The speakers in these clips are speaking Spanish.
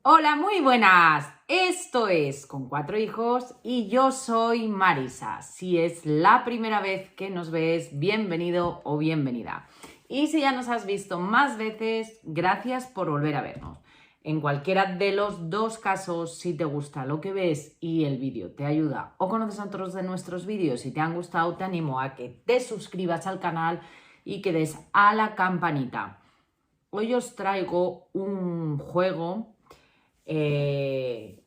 Hola, muy buenas. Esto es Con Cuatro Hijos y yo soy Marisa. Si es la primera vez que nos ves, bienvenido o bienvenida. Y si ya nos has visto más veces, gracias por volver a vernos. En cualquiera de los dos casos, si te gusta lo que ves y el vídeo te ayuda o conoces otros de nuestros vídeos y te han gustado, te animo a que te suscribas al canal y que des a la campanita. Hoy os traigo un juego de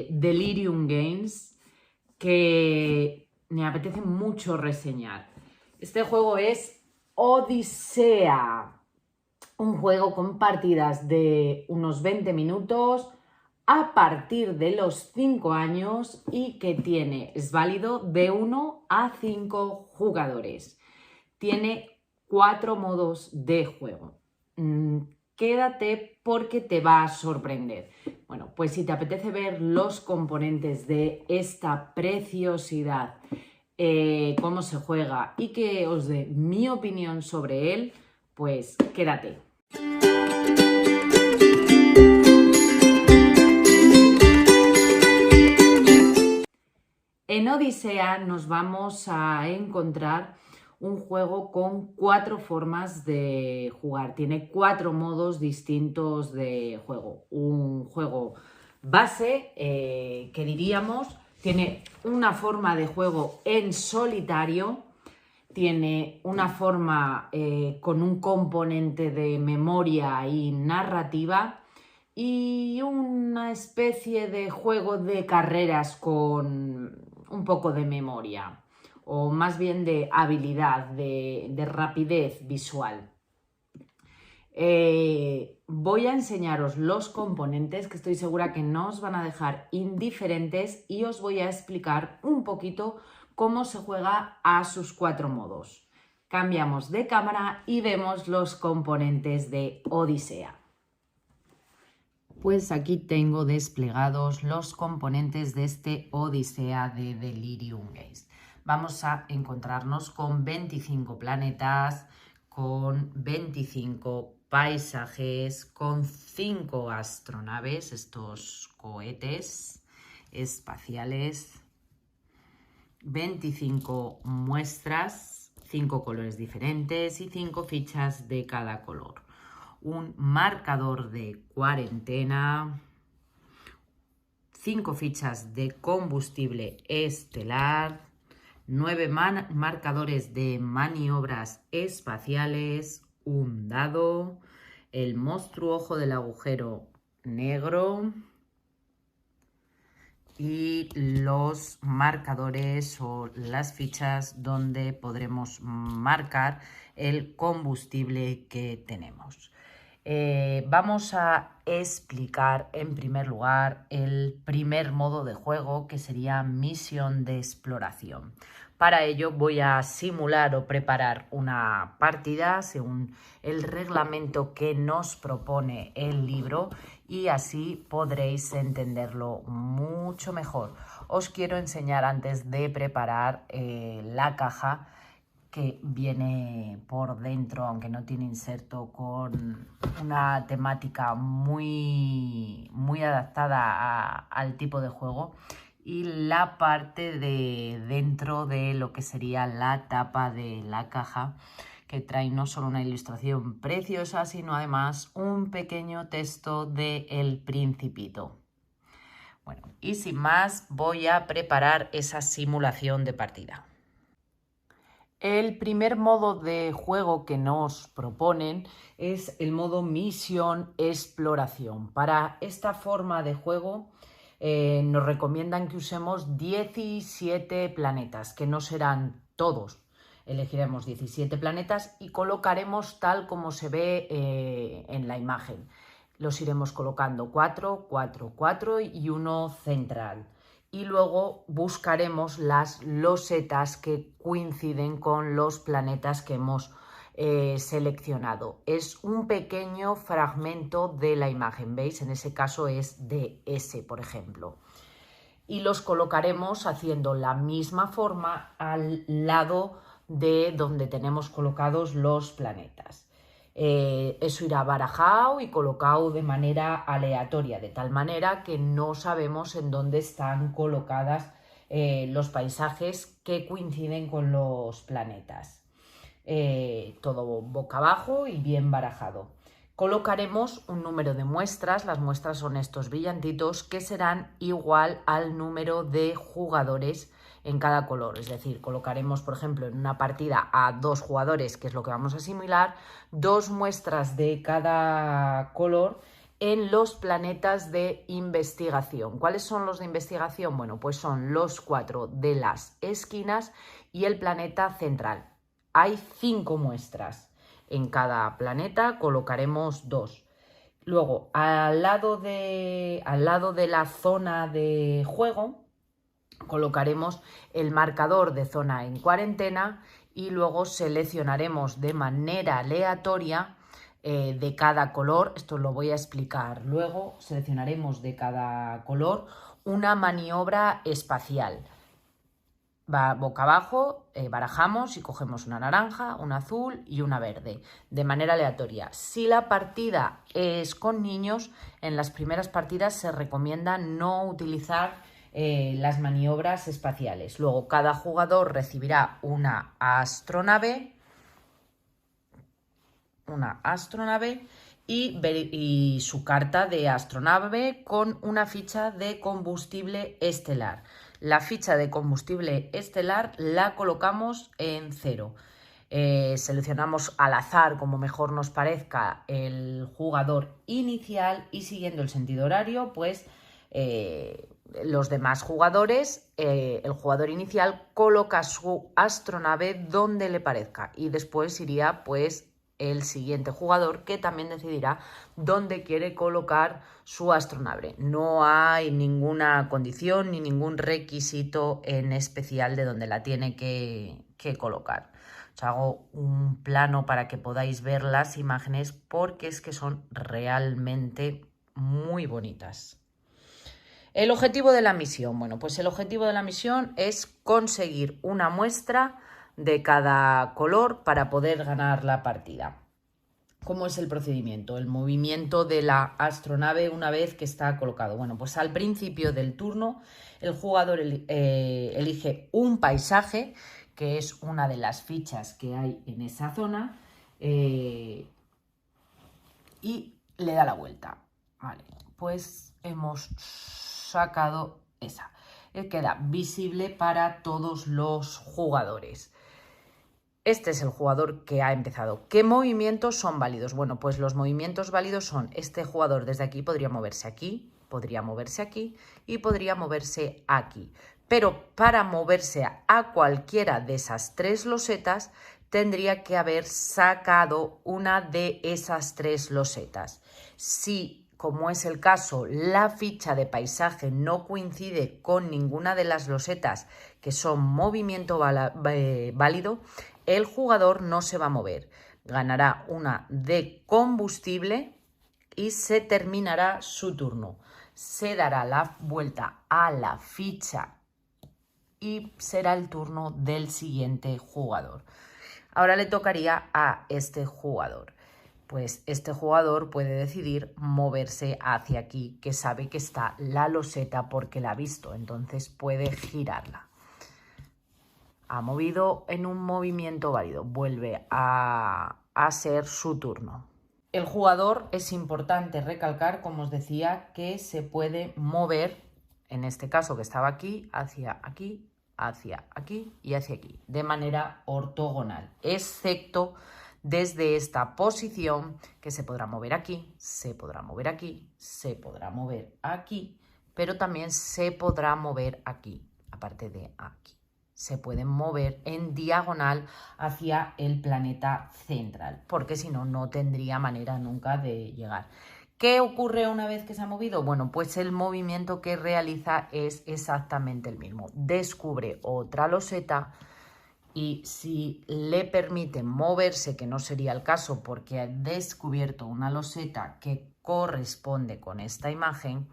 Delirium Games que me apetece mucho reseñar. Este juego es Odisea, un juego con partidas de unos 20 minutos a partir de los 5 años y que es válido de 1 a 5 jugadores. Tiene 4 modos de juego. Quédate porque te va a sorprender. Bueno, pues si te apetece ver los componentes de esta preciosidad, cómo se juega y que os dé mi opinión sobre él, pues quédate. En Odisea nos vamos a encontrar un juego con 4 formas de jugar. Tiene 4 modos distintos de juego. Un juego base, que diríamos, tiene una forma de juego en solitario, tiene una forma con un componente de memoria y narrativa y una especie de juego de carreras con un poco de memoria, o más bien de habilidad, de rapidez visual. Voy a enseñaros los componentes que estoy segura que no os van a dejar indiferentes y os voy a explicar un poquito cómo se juega a sus 4 modos. Cambiamos de cámara y vemos los componentes de Odisea. Pues aquí tengo desplegados los componentes de este Odisea de Delirium Games. Vamos a encontrarnos con 25 planetas, con 25 paisajes, con 5 astronaves, estos cohetes espaciales, 25 muestras, 5 colores diferentes y 5 fichas de cada color. Un marcador de cuarentena, 5 fichas de combustible estelar, 9 marcadores de maniobras espaciales, un dado, el monstruo ojo del agujero negro y los marcadores o las fichas donde podremos marcar el combustible que tenemos. Vamos a explicar en primer lugar el primer modo de juego, que sería misión de exploración. Para ello voy a simular o preparar una partida según el reglamento que nos propone el libro y así podréis entenderlo mucho mejor. Os quiero enseñar antes de preparar la caja que viene por dentro, aunque no tiene inserto, con una temática muy adaptada al tipo de juego, y la parte de dentro de lo que sería la tapa de la caja, que trae no solo una ilustración preciosa, sino además un pequeño texto de El Principito. Bueno, y sin más voy a preparar esa simulación de partida. El primer modo de juego que nos proponen es el modo misión exploración. Para esta forma de juego nos recomiendan que usemos 17 planetas, que no serán todos. Elegiremos 17 planetas y colocaremos tal como se ve en la imagen. Los iremos colocando 4, 4, 4 y uno central. Y luego buscaremos las losetas que coinciden con los planetas que hemos seleccionado. Es un pequeño fragmento de la imagen, ¿veis? En ese caso es de S, por ejemplo. Y los colocaremos haciendo la misma forma al lado de donde tenemos colocados los planetas. Eso irá barajado y colocado de manera aleatoria, de tal manera que no sabemos en dónde están colocadas los paisajes que coinciden con los planetas. Todo boca abajo y bien barajado. Colocaremos un número de muestras, las muestras son estos brillantitos, que serán igual al número de jugadores en cada color. Es decir, colocaremos, por ejemplo, en una partida a 2 jugadores, que es lo que vamos a simular, 2 muestras de cada color en los planetas de investigación. ¿Cuáles son los de investigación? Bueno, pues son los 4 de las esquinas y el planeta central. Hay 5 muestras. En cada planeta colocaremos 2. Luego, al lado de la zona de juego, colocaremos el marcador de zona en cuarentena y luego seleccionaremos de manera aleatoria de cada color, esto lo voy a explicar luego, seleccionaremos de cada color una maniobra espacial. Va boca abajo, barajamos y cogemos una naranja, una azul y una verde, de manera aleatoria. Si la partida es con niños, en las primeras partidas se recomienda no utilizar las maniobras espaciales. Luego, cada jugador recibirá una astronave y su carta de astronave con una ficha de combustible estelar. La ficha de combustible estelar la colocamos en 0. Seleccionamos al azar, como mejor nos parezca, el jugador inicial y siguiendo el sentido horario, pues los demás jugadores, el jugador inicial coloca su astronave donde le parezca y después iría pues el siguiente jugador, que también decidirá dónde quiere colocar su astronave. No hay ninguna condición ni ningún requisito en especial de dónde la tiene que colocar. Os hago un plano para que podáis ver las imágenes porque es que son realmente muy bonitas. El objetivo de la misión. Bueno, pues el objetivo de la misión es conseguir una muestra de cada color para poder ganar la partida. ¿Cómo es el procedimiento? El movimiento de la astronave una vez que está colocado. Bueno, pues al principio del turno el jugador elige un paisaje, que es una de las fichas que hay en esa zona, y le da la vuelta. Vale, pues hemos sacado esa. Queda visible para todos los jugadores. Este es el jugador que ha empezado. ¿Qué movimientos son válidos? Bueno, pues los movimientos válidos son: este jugador desde aquí podría moverse aquí, podría moverse aquí y podría moverse aquí. Pero para moverse a cualquiera de esas 3 losetas tendría que haber sacado una de esas 3 losetas. Si, como es el caso, la ficha de paisaje no coincide con ninguna de las losetas que son movimiento válido, el jugador no se va a mover. Ganará una de combustible y se terminará su turno. Se dará la vuelta a la ficha y será el turno del siguiente jugador. Ahora le tocaría a este jugador. Pues este jugador puede decidir moverse hacia aquí, que sabe que está la loseta porque la ha visto, entonces puede girarla. Ha movido en un movimiento válido, vuelve a ser su turno. El jugador, es importante recalcar, como os decía, que se puede mover, en este caso que estaba aquí, hacia aquí y hacia aquí, de manera ortogonal, excepto desde esta posición, que se podrá mover aquí, se podrá mover aquí, se podrá mover aquí, pero también se podrá mover aquí, aparte de aquí. Se pueden mover en diagonal hacia el planeta central, porque si no, no tendría manera nunca de llegar. ¿Qué ocurre una vez que se ha movido? Bueno, pues el movimiento que realiza es exactamente el mismo. Descubre otra loseta y si le permite moverse, que no sería el caso porque ha descubierto una loseta que corresponde con esta imagen,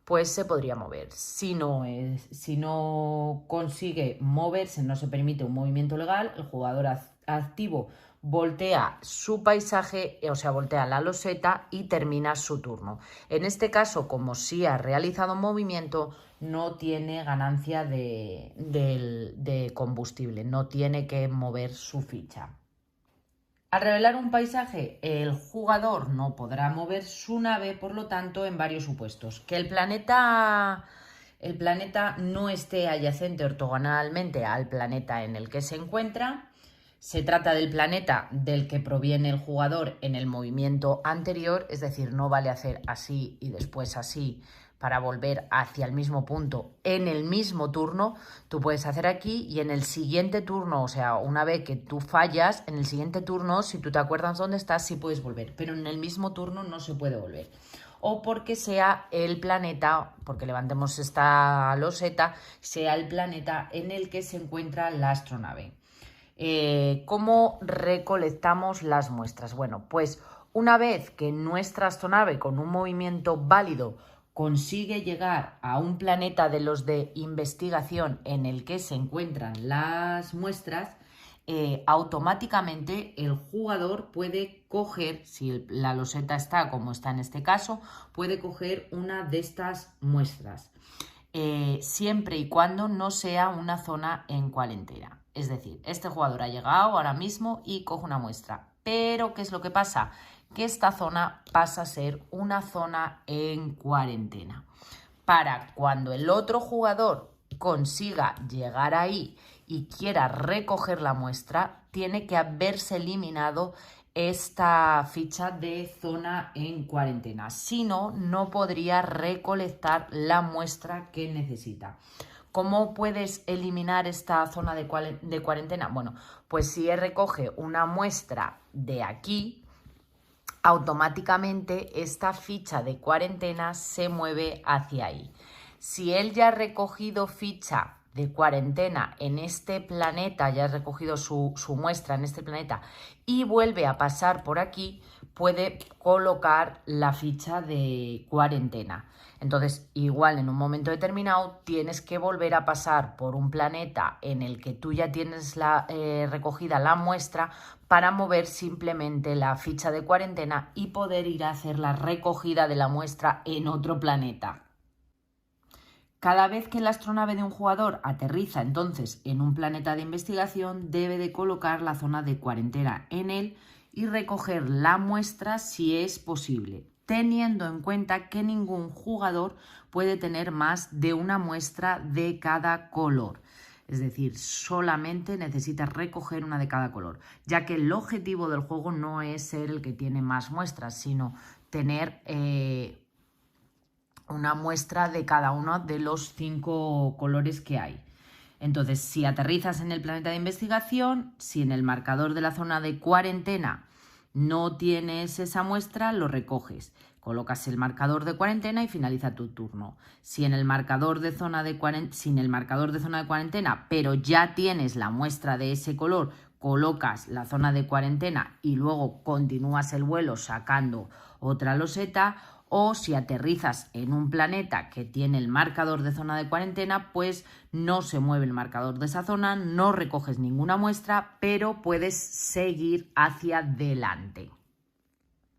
pues se podría mover. Si no consigue moverse, no se permite un movimiento legal, el jugador activo voltea su paisaje, o sea, voltea la loseta y termina su turno. En este caso, como sí ha realizado movimiento, no tiene ganancia de combustible, no tiene que mover su ficha. Al revelar un paisaje, el jugador no podrá mover su nave, por lo tanto, en varios supuestos. Que el planeta no esté adyacente ortogonalmente al planeta en el que se encuentra. Se trata del planeta del que proviene el jugador en el movimiento anterior, es decir, no vale hacer así y después así para volver hacia el mismo punto en el mismo turno. Tú puedes hacer aquí y en el siguiente turno, o sea, una vez que tú fallas, en el siguiente turno, si tú te acuerdas dónde estás, sí puedes volver, pero en el mismo turno no se puede volver. O porque sea el planeta, porque levantemos esta loseta, sea el planeta en el que se encuentra la astronave. ¿Cómo recolectamos las muestras? Bueno, pues una vez que nuestra astronave con un movimiento válido consigue llegar a un planeta de los de investigación en el que se encuentran las muestras, automáticamente el jugador puede coger, si la loseta está como está en este caso, puede coger una de estas muestras, siempre y cuando no sea una zona en cuarentena. Es decir, este jugador ha llegado ahora mismo y coge una muestra. Pero, ¿qué es lo que pasa? Que esta zona pasa a ser una zona en cuarentena. Para cuando el otro jugador consiga llegar ahí y quiera recoger la muestra, tiene que haberse eliminado esta ficha de zona en cuarentena. Si no, no podría recolectar la muestra que necesita. ¿Cómo puedes eliminar esta zona de cuarentena? Bueno, pues si él recoge una muestra de aquí, automáticamente esta ficha de cuarentena se mueve hacia ahí. Si él ya ha recogido ficha de cuarentena en este planeta, ya ha recogido su muestra en este planeta y vuelve a pasar por aquí, puede colocar la ficha de cuarentena. Entonces, igual en un momento determinado tienes que volver a pasar por un planeta en el que tú ya tienes recogida la muestra para mover simplemente la ficha de cuarentena y poder ir a hacer la recogida de la muestra en otro planeta. Cada vez que la astronave de un jugador aterriza entonces en un planeta de investigación, debe de colocar la zona de cuarentena en él y recoger la muestra si es posible, teniendo en cuenta que ningún jugador puede tener más de una muestra de cada color. Es decir, solamente necesitas recoger una de cada color, ya que el objetivo del juego no es ser el que tiene más muestras, sino tener una muestra de cada uno de los 5 colores que hay. Entonces, si aterrizas en el planeta de investigación, si en el marcador de la zona de cuarentena no tienes esa muestra, lo recoges. Colocas el marcador de cuarentena y finaliza tu turno. Si en el marcador de zona de cuarentena, pero ya tienes la muestra de ese color, colocas la zona de cuarentena y luego continúas el vuelo sacando otra loseta. O si aterrizas en un planeta que tiene el marcador de zona de cuarentena, pues no se mueve el marcador de esa zona, no recoges ninguna muestra, pero puedes seguir hacia adelante.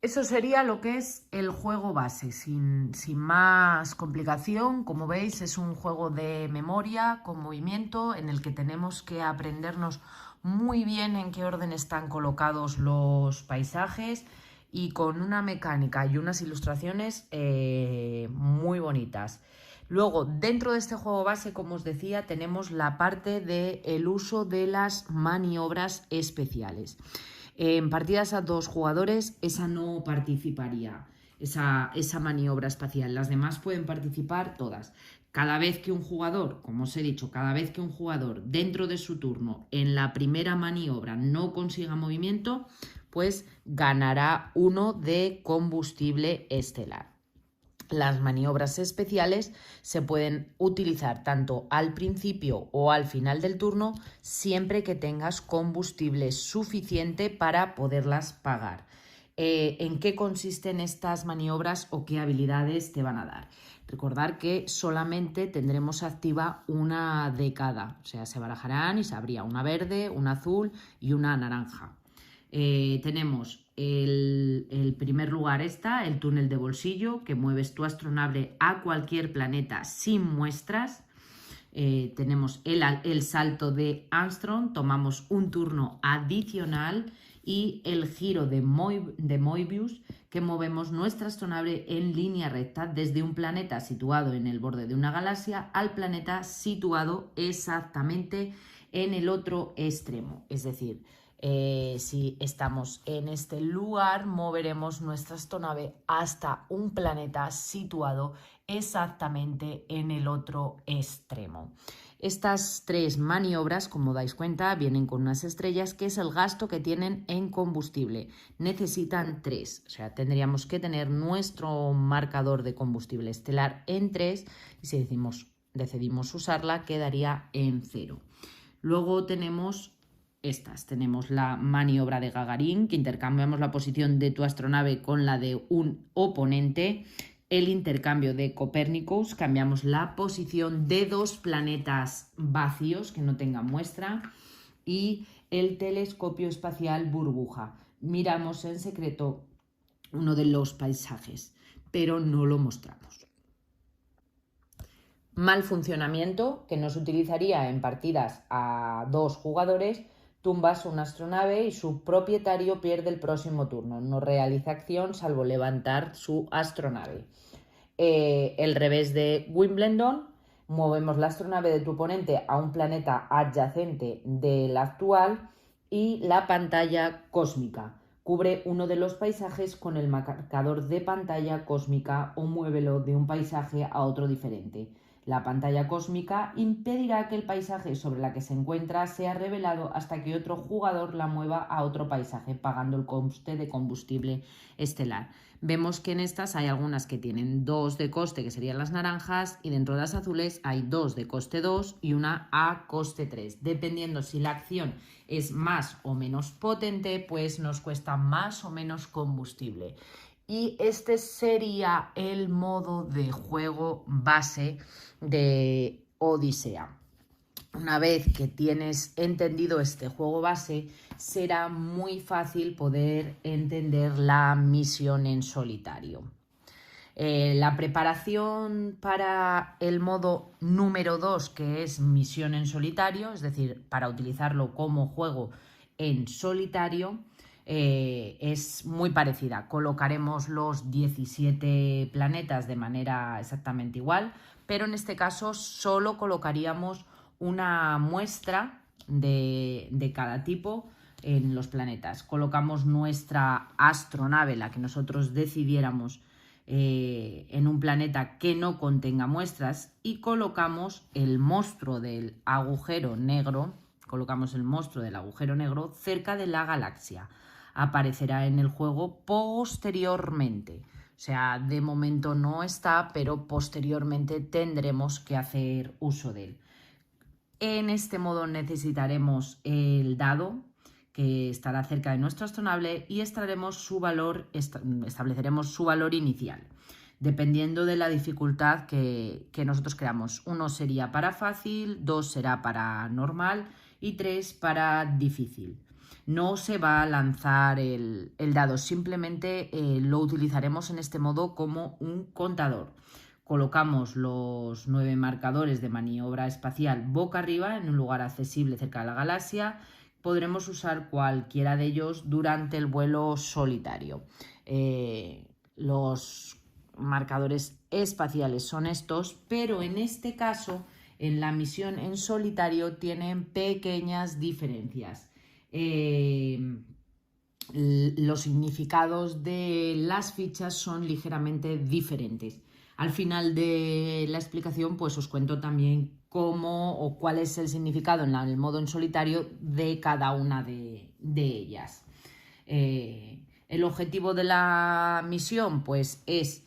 Eso sería lo que es el juego base, sin más complicación. Como veis, es un juego de memoria con movimiento en el que tenemos que aprendernos muy bien en qué orden están colocados los paisajes y con una mecánica y unas ilustraciones muy bonitas. Luego, dentro de este juego base, como os decía, tenemos la parte del uso de las maniobras especiales. En partidas a 2 jugadores, esa no participaría, esa maniobra espacial. Las demás pueden participar todas. Cada vez que un jugador, como os he dicho, cada vez que un jugador dentro de su turno en la primera maniobra no consiga movimiento, pues ganará 1 de combustible estelar. Las maniobras especiales se pueden utilizar tanto al principio o al final del turno, siempre que tengas combustible suficiente para poderlas pagar. ¿En qué consisten estas maniobras o qué habilidades te van a dar? Recordar que solamente tendremos activa una de cada, o sea, se barajarán y se habría una verde, una azul y una naranja. Tenemos el primer lugar el túnel de bolsillo, que mueves tu astronave a cualquier planeta sin muestras. Tenemos el salto de Armstrong, tomamos un turno adicional, y el giro de Moebius, que movemos nuestra astronave en línea recta desde un planeta situado en el borde de una galaxia al planeta situado exactamente en el otro extremo. Es decir, si estamos en este lugar, moveremos nuestra astronave hasta un planeta situado exactamente en el otro extremo. Estas tres maniobras, como dais cuenta, vienen con unas estrellas, que es el gasto que tienen en combustible. Necesitan 3, o sea, tendríamos que tener nuestro marcador de combustible estelar en 3, y si decidimos usarla, quedaría en 0. Luego tenemos tenemos la maniobra de Gagarin, que intercambiamos la posición de tu astronave con la de un oponente. El intercambio de Copernicus, cambiamos la posición de 2 planetas vacíos que no tengan muestra. Y el telescopio espacial burbuja, miramos en secreto uno de los paisajes, pero no lo mostramos. Mal funcionamiento, que no se utilizaría en partidas a 2 jugadores. Tumbas una astronave y su propietario pierde el próximo turno. No realiza acción salvo levantar su astronave. El revés de Wimbledon, movemos la astronave de tu oponente a un planeta adyacente del actual. Y la pantalla cósmica, cubre uno de los paisajes con el marcador de pantalla cósmica o muévelo de un paisaje a otro diferente. La pantalla cósmica impedirá que el paisaje sobre la que se encuentra sea revelado hasta que otro jugador la mueva a otro paisaje, pagando el coste de combustible estelar. Vemos que en estas hay algunas que tienen 2 de coste, que serían las naranjas, y dentro de las azules hay 2 de coste 2 y una a coste 3. Dependiendo si la acción es más o menos potente, pues nos cuesta más o menos combustible. Y este sería el modo de juego base de Odisea. Una vez que tienes entendido este juego base, será muy fácil poder entender la misión en solitario. La preparación para el modo número 2, que es misión en solitario, es decir, para utilizarlo como juego en solitario, es muy parecida. Colocaremos los 17 planetas de manera exactamente igual, pero en este caso solo colocaríamos una muestra de cada tipo en los planetas. Colocamos nuestra astronave, la que nosotros decidiéramos, en un planeta que no contenga muestras, y colocamos el monstruo del agujero negro. Colocamos el monstruo del agujero negro cerca de la galaxia. Aparecerá en el juego posteriormente. O sea, de momento no está, pero posteriormente tendremos que hacer uso de él. En este modo necesitaremos el dado, que estará cerca de nuestra astronave, y estableceremos su valor inicial, dependiendo de la dificultad que nosotros creamos. 1 sería para fácil, 2 será para normal y 3 para difícil. No se va a lanzar el dado, simplemente lo utilizaremos en este modo como un contador. Colocamos los 9 marcadores de maniobra espacial boca arriba en un lugar accesible cerca de la galaxia. Podremos usar cualquiera de ellos durante el vuelo solitario. Los marcadores espaciales son estos, pero en este caso, en la misión en solitario, tienen pequeñas diferencias. Los significados de las fichas son ligeramente diferentes. Al final de la explicación, pues os cuento también cómo o cuál es el significado en el modo en solitario de cada una de ellas. El objetivo de la misión, pues, es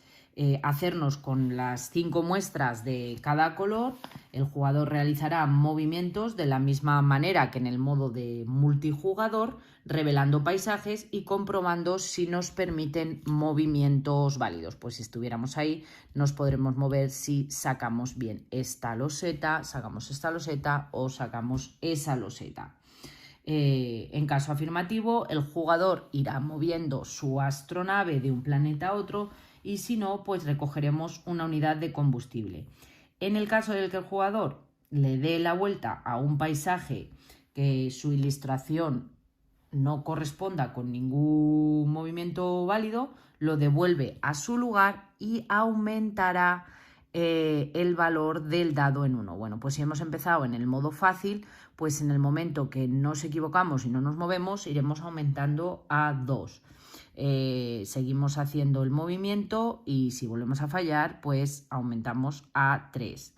hacernos con las 5 muestras de cada color. El jugador realizará movimientos de la misma manera que en el modo de multijugador, revelando paisajes y comprobando si nos permiten movimientos válidos. Pues si estuviéramos ahí, nos podremos mover si sacamos bien esta loseta, sacamos esta loseta o sacamos esa loseta. En caso afirmativo, el jugador irá moviendo su astronave de un planeta a otro y si no, pues recogeremos una unidad de combustible. En el caso del que el jugador le dé la vuelta a un paisaje que su ilustración no corresponda con ningún movimiento válido, lo devuelve a su lugar y aumentará el valor del dado en 1. Bueno, pues si hemos empezado en el modo fácil, pues en el momento que nos equivocamos y no nos movemos, iremos aumentando a 2. Seguimos haciendo el movimiento y si volvemos a fallar, pues aumentamos a 3.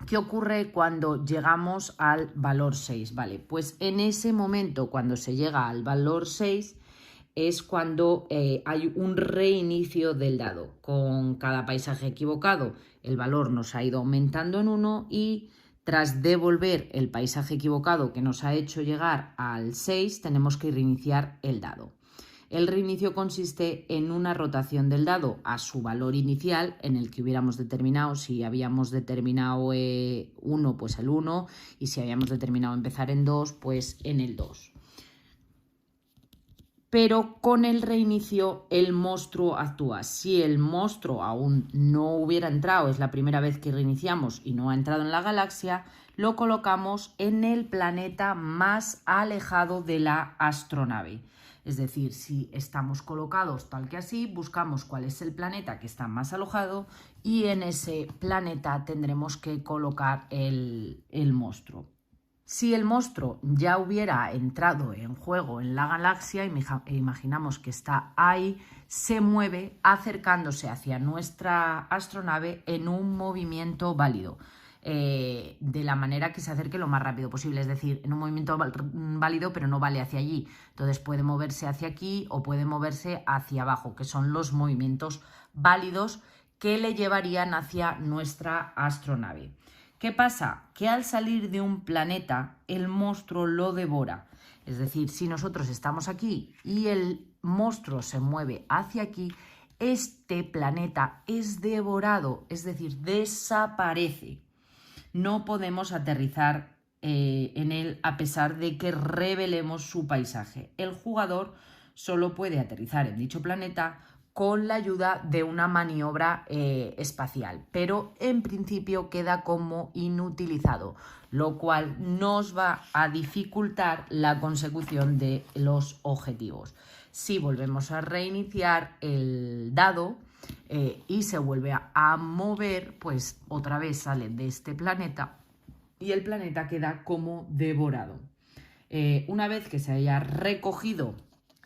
¿Qué ocurre cuando llegamos al valor 6? Vale, pues en ese momento, cuando se llega al valor 6, es cuando hay un reinicio del dado. Con cada paisaje equivocado, el valor nos ha ido aumentando en 1 y tras devolver el paisaje equivocado que nos ha hecho llegar al 6, tenemos que reiniciar el dado. El reinicio consiste en una rotación del dado a su valor inicial, en el que hubiéramos determinado, si habíamos determinado 1, pues el 1, y si habíamos determinado empezar en 2, pues en el 2. Pero con el reinicio el monstruo actúa. Si el monstruo aún no hubiera entrado, es la primera vez que reiniciamos y no ha entrado en la galaxia, lo colocamos en el planeta más alejado de la astronave. Es decir, si estamos colocados tal que así, buscamos cuál es el planeta que está más alojado y en ese planeta tendremos que colocar el monstruo. Si el monstruo ya hubiera entrado en juego en la galaxia, imaginamos que está ahí, se mueve acercándose hacia nuestra astronave en un movimiento válido. De la manera que se acerque lo más rápido posible, es decir, en un movimiento válido pero no vale hacia allí, entonces puede moverse hacia aquí o puede moverse hacia abajo, que son los movimientos válidos que le llevarían hacia nuestra astronave. ¿Qué pasa? Que al salir de un planeta el monstruo lo devora, es decir, si nosotros estamos aquí y el monstruo se mueve hacia aquí, este planeta es devorado, es decir, desaparece. No podemos aterrizar en él a pesar de que revelemos su paisaje. El jugador solo puede aterrizar en dicho planeta con la ayuda de una maniobra espacial, pero en principio queda como inutilizado, lo cual nos va a dificultar la consecución de los objetivos. Si volvemos a reiniciar el dado, y se vuelve a mover, pues otra vez sale de este planeta y el planeta queda como devorado. Una vez que se haya recogido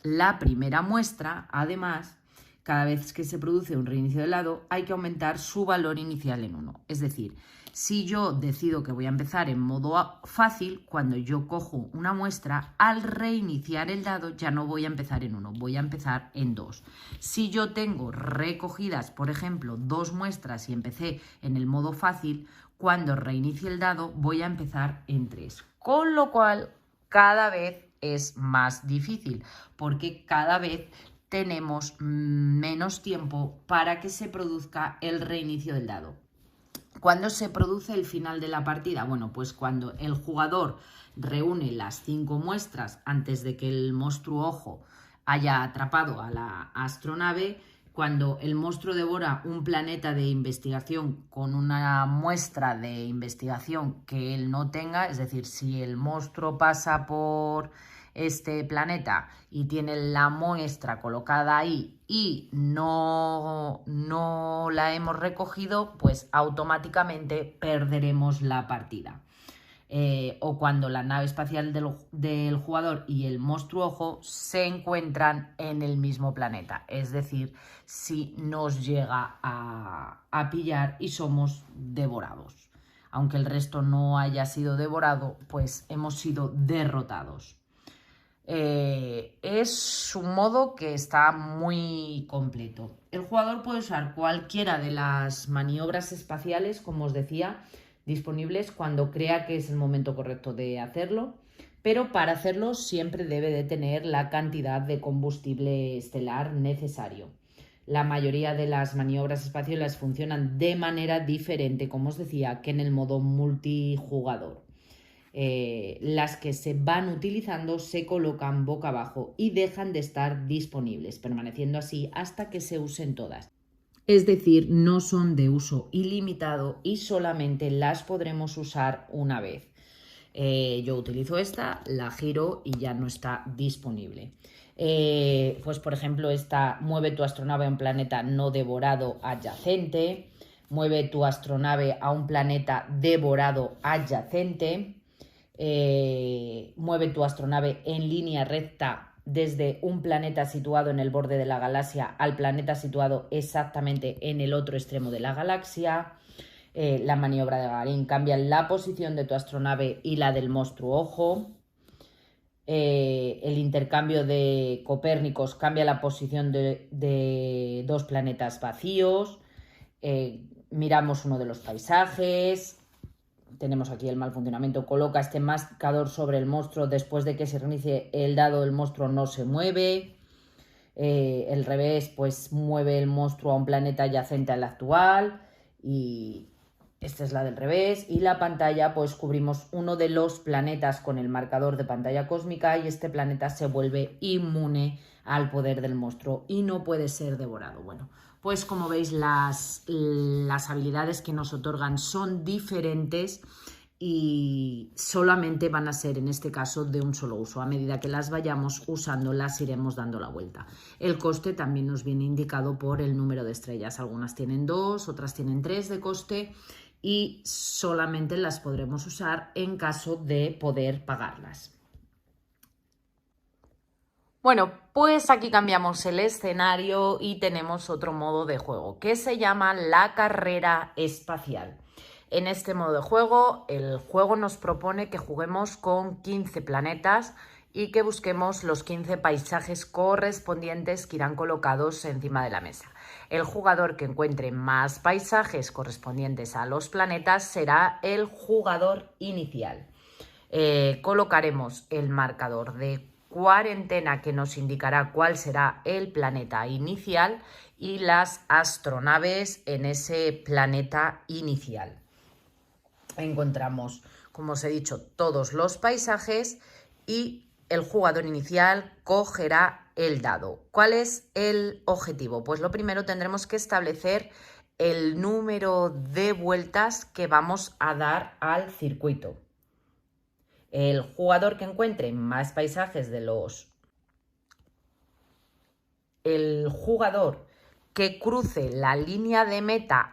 la primera muestra, además, cada vez que se produce un reinicio del dado, hay que aumentar su valor inicial en 1. Es decir, si yo decido que voy a empezar en modo fácil, cuando yo cojo una muestra, al reiniciar el dado ya no voy a empezar en 1, voy a empezar en 2. Si yo tengo recogidas, por ejemplo, 2 muestras y empecé en el modo fácil, cuando reinicie el dado voy a empezar en 3. Con lo cual, cada vez es más difícil, porque cada vez tenemos menos tiempo para que se produzca el reinicio del dado. ¿Cuándo se produce el final de la partida? Bueno, pues cuando el jugador reúne las 5 muestras antes de que el monstruo ojo haya atrapado a la astronave, cuando el monstruo devora un planeta de investigación con una muestra de investigación que él no tenga, es decir, si el monstruo pasa por este planeta y tiene la muestra colocada ahí y no la hemos recogido, pues automáticamente perderemos la partida. O cuando la nave espacial del jugador y el monstruo ojo se encuentran en el mismo planeta, es decir, si nos llega a pillar y somos devorados. Aunque el resto no haya sido devorado, pues hemos sido derrotados. Es un modo que está muy completo. El jugador puede usar cualquiera de las maniobras espaciales, como os decía, disponibles cuando crea que es el momento correcto de hacerlo, pero para hacerlo siempre debe de tener la cantidad de combustible estelar necesario. La mayoría de las maniobras espaciales funcionan de manera diferente, como os decía, que en el modo multijugador. las que se van utilizando se colocan boca abajo y dejan de estar disponibles, permaneciendo así hasta que se usen todas. Es decir, no son de uso ilimitado y solamente las podremos usar una vez. Yo utilizo esta, la giro y ya no está disponible. Pues por ejemplo, esta mueve tu astronave a un planeta no devorado adyacente, mueve tu astronave a un planeta devorado adyacente, mueve tu astronave en línea recta desde un planeta situado en el borde de la galaxia al planeta situado exactamente en el otro extremo de la galaxia. La maniobra de Gagarin cambia la posición de tu astronave y la del monstruo ojo. El intercambio de Copérnicos cambia la posición de dos planetas vacíos. Miramos uno de los paisajes. Tenemos aquí el mal funcionamiento. Coloca este marcador sobre el monstruo. Después de que se reinicie el dado, el monstruo no se mueve. El revés, pues mueve el monstruo a un planeta adyacente al actual. Y esta es la del revés. Y la pantalla, pues cubrimos uno de los planetas con el marcador de pantalla cósmica y este planeta se vuelve inmune al poder del monstruo y no puede ser devorado. Bueno, pues como veis las habilidades que nos otorgan son diferentes y solamente van a ser en este caso de un solo uso. A medida que las vayamos usando las iremos dando la vuelta. El coste también nos viene indicado por el número de estrellas. Algunas tienen 2, otras tienen 3 de coste y solamente las podremos usar en caso de poder pagarlas. Bueno, pues aquí cambiamos el escenario y tenemos otro modo de juego que se llama la carrera espacial. En este modo de juego, el juego nos propone que juguemos con 15 planetas y que busquemos los 15 paisajes correspondientes que irán colocados encima de la mesa. El jugador que encuentre más paisajes correspondientes a los planetas será el jugador inicial. Colocaremos el marcador de cuarentena que nos indicará cuál será el planeta inicial y las astronaves en ese planeta inicial. Encontramos, como os he dicho, todos los paisajes y el jugador inicial cogerá el dado. ¿Cuál es el objetivo? Pues lo primero tendremos que establecer el número de vueltas que vamos a dar al circuito. El jugador que encuentre más paisajes de los... El jugador que cruce la línea de meta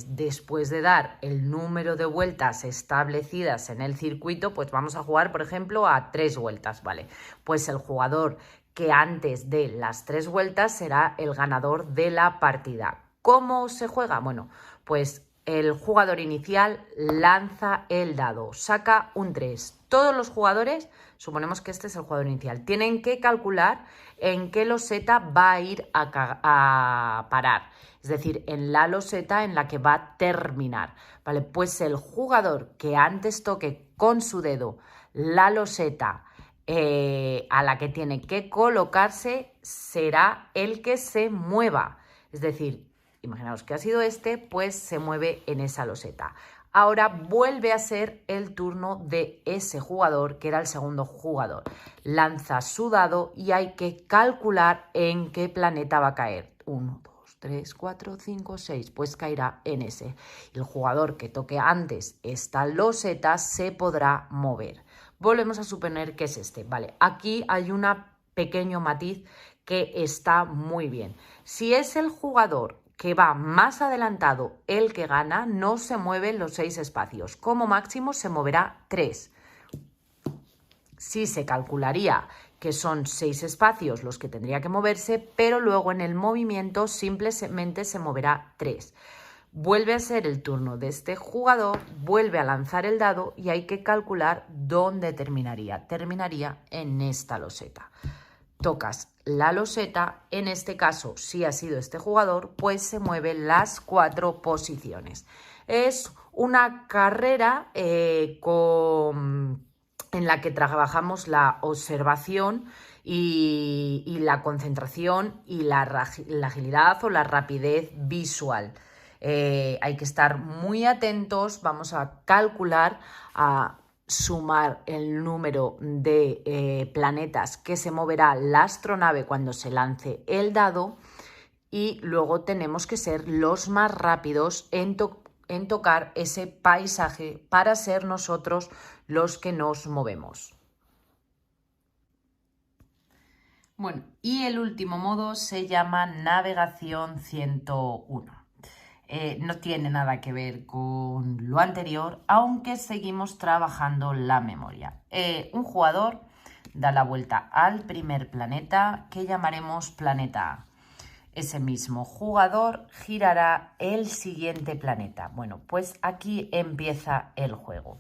después de dar el número de vueltas establecidas en el circuito, pues vamos a jugar, por ejemplo, a 3 vueltas, ¿vale? Pues el jugador que antes de las 3 vueltas será el ganador de la partida. ¿Cómo se juega? Bueno, pues el jugador inicial lanza el dado, saca un 3. Todos los jugadores, suponemos que este es el jugador inicial, tienen que calcular en qué loseta va a ir a parar. Es decir, en la loseta en la que va a terminar. ¿Vale? Pues el jugador que antes toque con su dedo la loseta a la que tiene que colocarse será el que se mueva. Es decir, imaginaos que ha sido este, pues se mueve en esa loseta. Ahora vuelve a ser el turno de ese jugador, que era el segundo jugador. Lanza su dado y hay que calcular en qué planeta va a caer. 1, 2, 3, 4, 5, 6. Pues caerá en ese. El jugador que toque antes esta loseta se podrá mover. Volvemos a suponer que es este. Vale, aquí hay un pequeño matiz que está muy bien. Si es el jugador que va más adelantado el que gana, no se mueven los 6 espacios. Como máximo se moverá 3. Sí se calcularía que son 6 espacios los que tendría que moverse, pero luego en el movimiento simplemente se moverá 3. Vuelve a ser el turno de este jugador, vuelve a lanzar el dado y hay que calcular dónde terminaría. Terminaría en esta loseta. Tocas la loseta, en este caso, si ha sido este jugador, pues se mueven las 4 posiciones. Es una carrera en la que trabajamos la observación y la concentración y la agilidad o la rapidez visual. Hay que estar muy atentos, vamos a calcular sumar el número de planetas que se moverá la astronave cuando se lance el dado, y luego tenemos que ser los más rápidos en tocar ese paisaje para ser nosotros los que nos movemos. Bueno, y el último modo se llama navegación 101. No tiene nada que ver con lo anterior, aunque seguimos trabajando la memoria. Un jugador da la vuelta al primer planeta, que llamaremos planeta A. Ese mismo jugador girará el siguiente planeta. Bueno, pues aquí empieza el juego.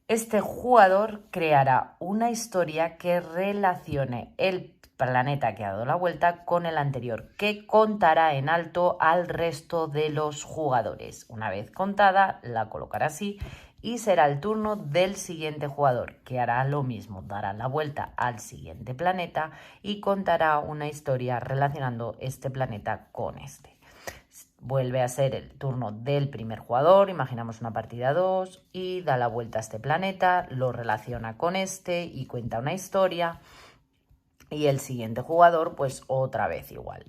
Este jugador creará una historia que relacione el planeta que ha dado la vuelta con el anterior, que contará en alto al resto de los jugadores. Una vez contada, la colocará así y será el turno del siguiente jugador, que hará lo mismo, dará la vuelta al siguiente planeta y contará una historia relacionando este planeta con este. Vuelve a ser el turno del primer jugador, imaginamos una partida 2 y da la vuelta a este planeta, lo relaciona con este y cuenta una historia, y el siguiente jugador pues otra vez igual.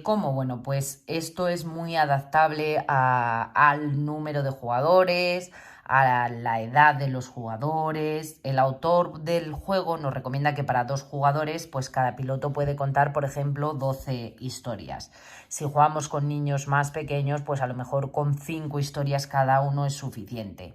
¿Cómo? Bueno, pues esto es muy adaptable al número de jugadores, a la edad de los jugadores. El autor del juego nos recomienda que para 2 jugadores, pues cada piloto puede contar, por ejemplo, 12 historias. Si jugamos con niños más pequeños, pues a lo mejor con 5 historias cada uno es suficiente.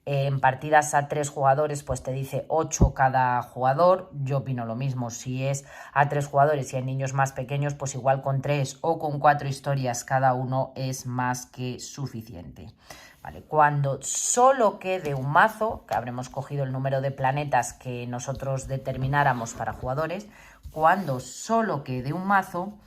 En partidas a 3 jugadores, pues te dice 8 cada jugador. Yo opino lo mismo. Si es a 3 jugadores y hay niños más pequeños, pues igual con 3 o con 4 historias cada uno es más que suficiente. Vale, cuando solo quede un mazo, que habremos cogido el número de planetas que nosotros determináramos para jugadores, cuando solo quede un mazo,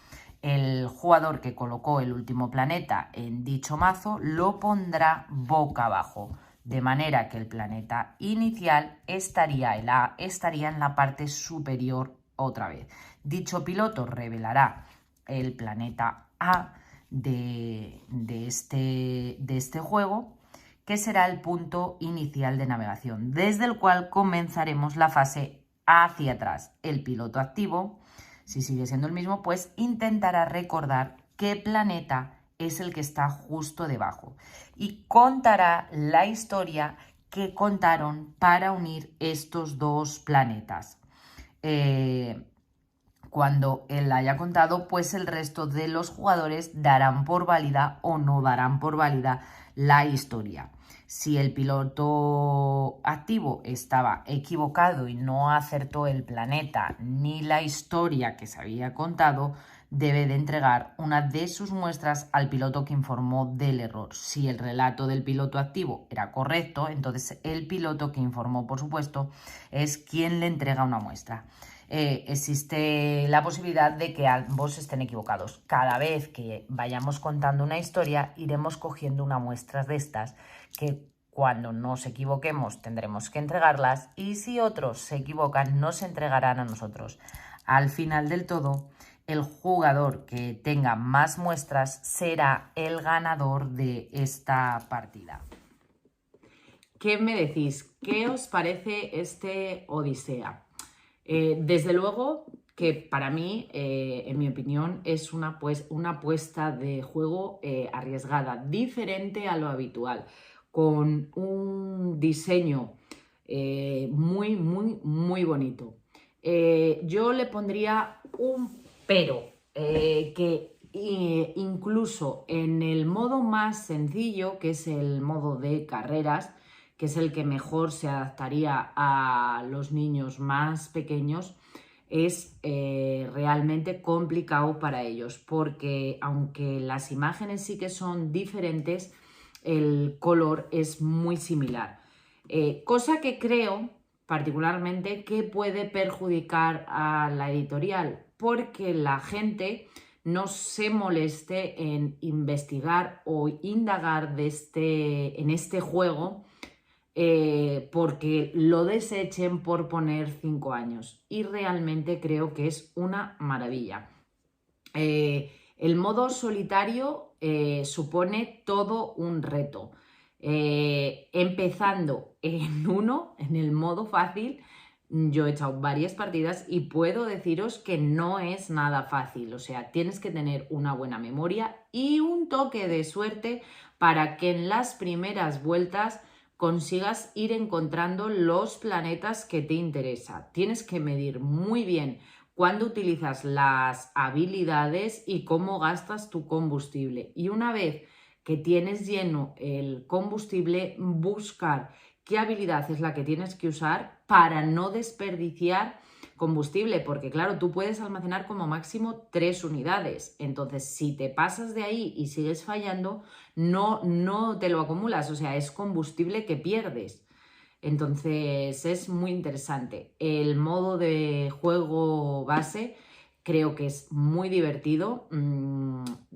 el jugador que colocó el último planeta en dicho mazo lo pondrá boca abajo, de manera que el planeta inicial estaría en la parte superior otra vez. Dicho piloto revelará el planeta A de este juego, que será el punto inicial de navegación, desde el cual comenzaremos la fase hacia atrás. El piloto activo, si sigue siendo el mismo, pues intentará recordar qué planeta es el que está justo debajo y contará la historia que contaron para unir estos 2 planetas. Cuando él haya contado, pues el resto de los jugadores darán por válida o no darán por válida la historia. Si el piloto activo estaba equivocado y no acertó el planeta ni la historia que se había contado, debe de entregar una de sus muestras al piloto que informó del error. Si el relato del piloto activo era correcto, entonces el piloto que informó, por supuesto, es quien le entrega una muestra. Existe la posibilidad de que ambos estén equivocados. Cada vez que vayamos contando una historia, iremos cogiendo una muestra de estas, que cuando nos equivoquemos tendremos que entregarlas, y si otros se equivocan nos entregarán a nosotros. Al final del todo, el jugador que tenga más muestras será el ganador de esta partida. ¿Qué me decís? ¿Qué os parece este Odisea? Desde luego que para mí, en mi opinión, es una apuesta de juego arriesgada, diferente a lo habitual, con un diseño muy, muy, muy bonito. Yo le pondría un pero, que incluso en el modo más sencillo, que es el modo de carreras, que es el que mejor se adaptaría a los niños más pequeños, es realmente complicado para ellos, porque aunque las imágenes sí que son diferentes, el color es muy similar. Cosa que creo particularmente que puede perjudicar a la editorial, porque la gente no se moleste en investigar o indagar en este juego, porque lo desechen por poner 5 años. Y realmente creo que es una maravilla. El modo solitario supone todo un reto. Empezando en el modo fácil, yo he echado varias partidas y puedo deciros que no es nada fácil. O sea, tienes que tener una buena memoria y un toque de suerte para que en las primeras vueltas consigas ir encontrando los planetas que te interesa. Tienes que medir muy bien cuándo utilizas las habilidades y cómo gastas tu combustible. Y una vez que tienes lleno el combustible, buscar qué habilidad es la que tienes que usar para no desperdiciar combustible, porque claro, tú puedes almacenar como máximo 3 unidades, entonces si te pasas de ahí y sigues fallando, no te lo acumulas, o sea, es combustible que pierdes. Entonces es muy interesante. El modo de juego base creo que es muy divertido,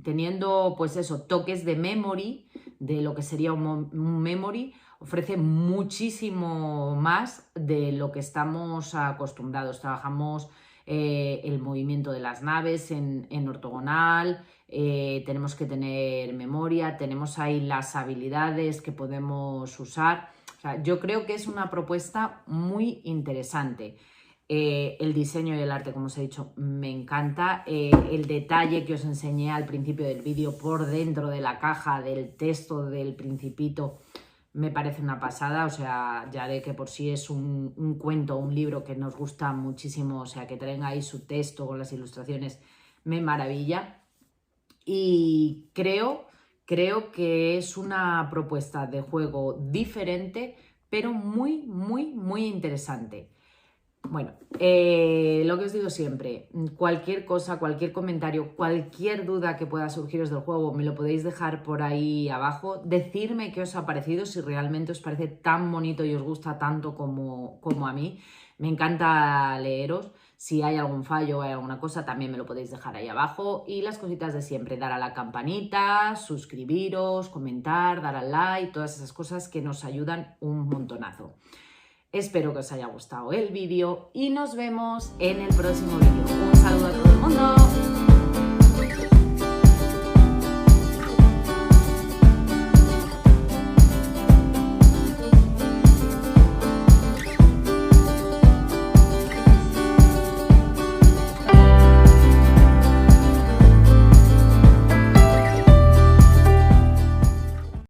teniendo pues eso, toques de memory, de lo que sería un memory, ofrece muchísimo más de lo que estamos acostumbrados. Trabajamos el movimiento de las naves en ortogonal, tenemos que tener memoria, tenemos ahí las habilidades que podemos usar. O sea, yo creo que es una propuesta muy interesante. El diseño y el arte, como os he dicho, me encanta. El detalle que os enseñé al principio del vídeo por dentro de la caja del texto del Principito me parece una pasada. O sea, ya de que por sí es un cuento, un libro que nos gusta muchísimo, o sea, que tenga ahí su texto con las ilustraciones, me maravilla. Y creo que es una propuesta de juego diferente, pero muy, muy, muy interesante. Bueno, lo que os digo siempre, cualquier cosa, cualquier comentario, cualquier duda que pueda surgiros del juego, me lo podéis dejar por ahí abajo. Decidme qué os ha parecido, si realmente os parece tan bonito y os gusta tanto como a mí. Me encanta leeros. Si hay algún fallo o hay alguna cosa, también me lo podéis dejar ahí abajo. Y las cositas de siempre, dar a la campanita, suscribiros, comentar, dar al like, todas esas cosas que nos ayudan un montonazo. Espero que os haya gustado el vídeo y nos vemos en el próximo vídeo. Un saludo a todo el mundo.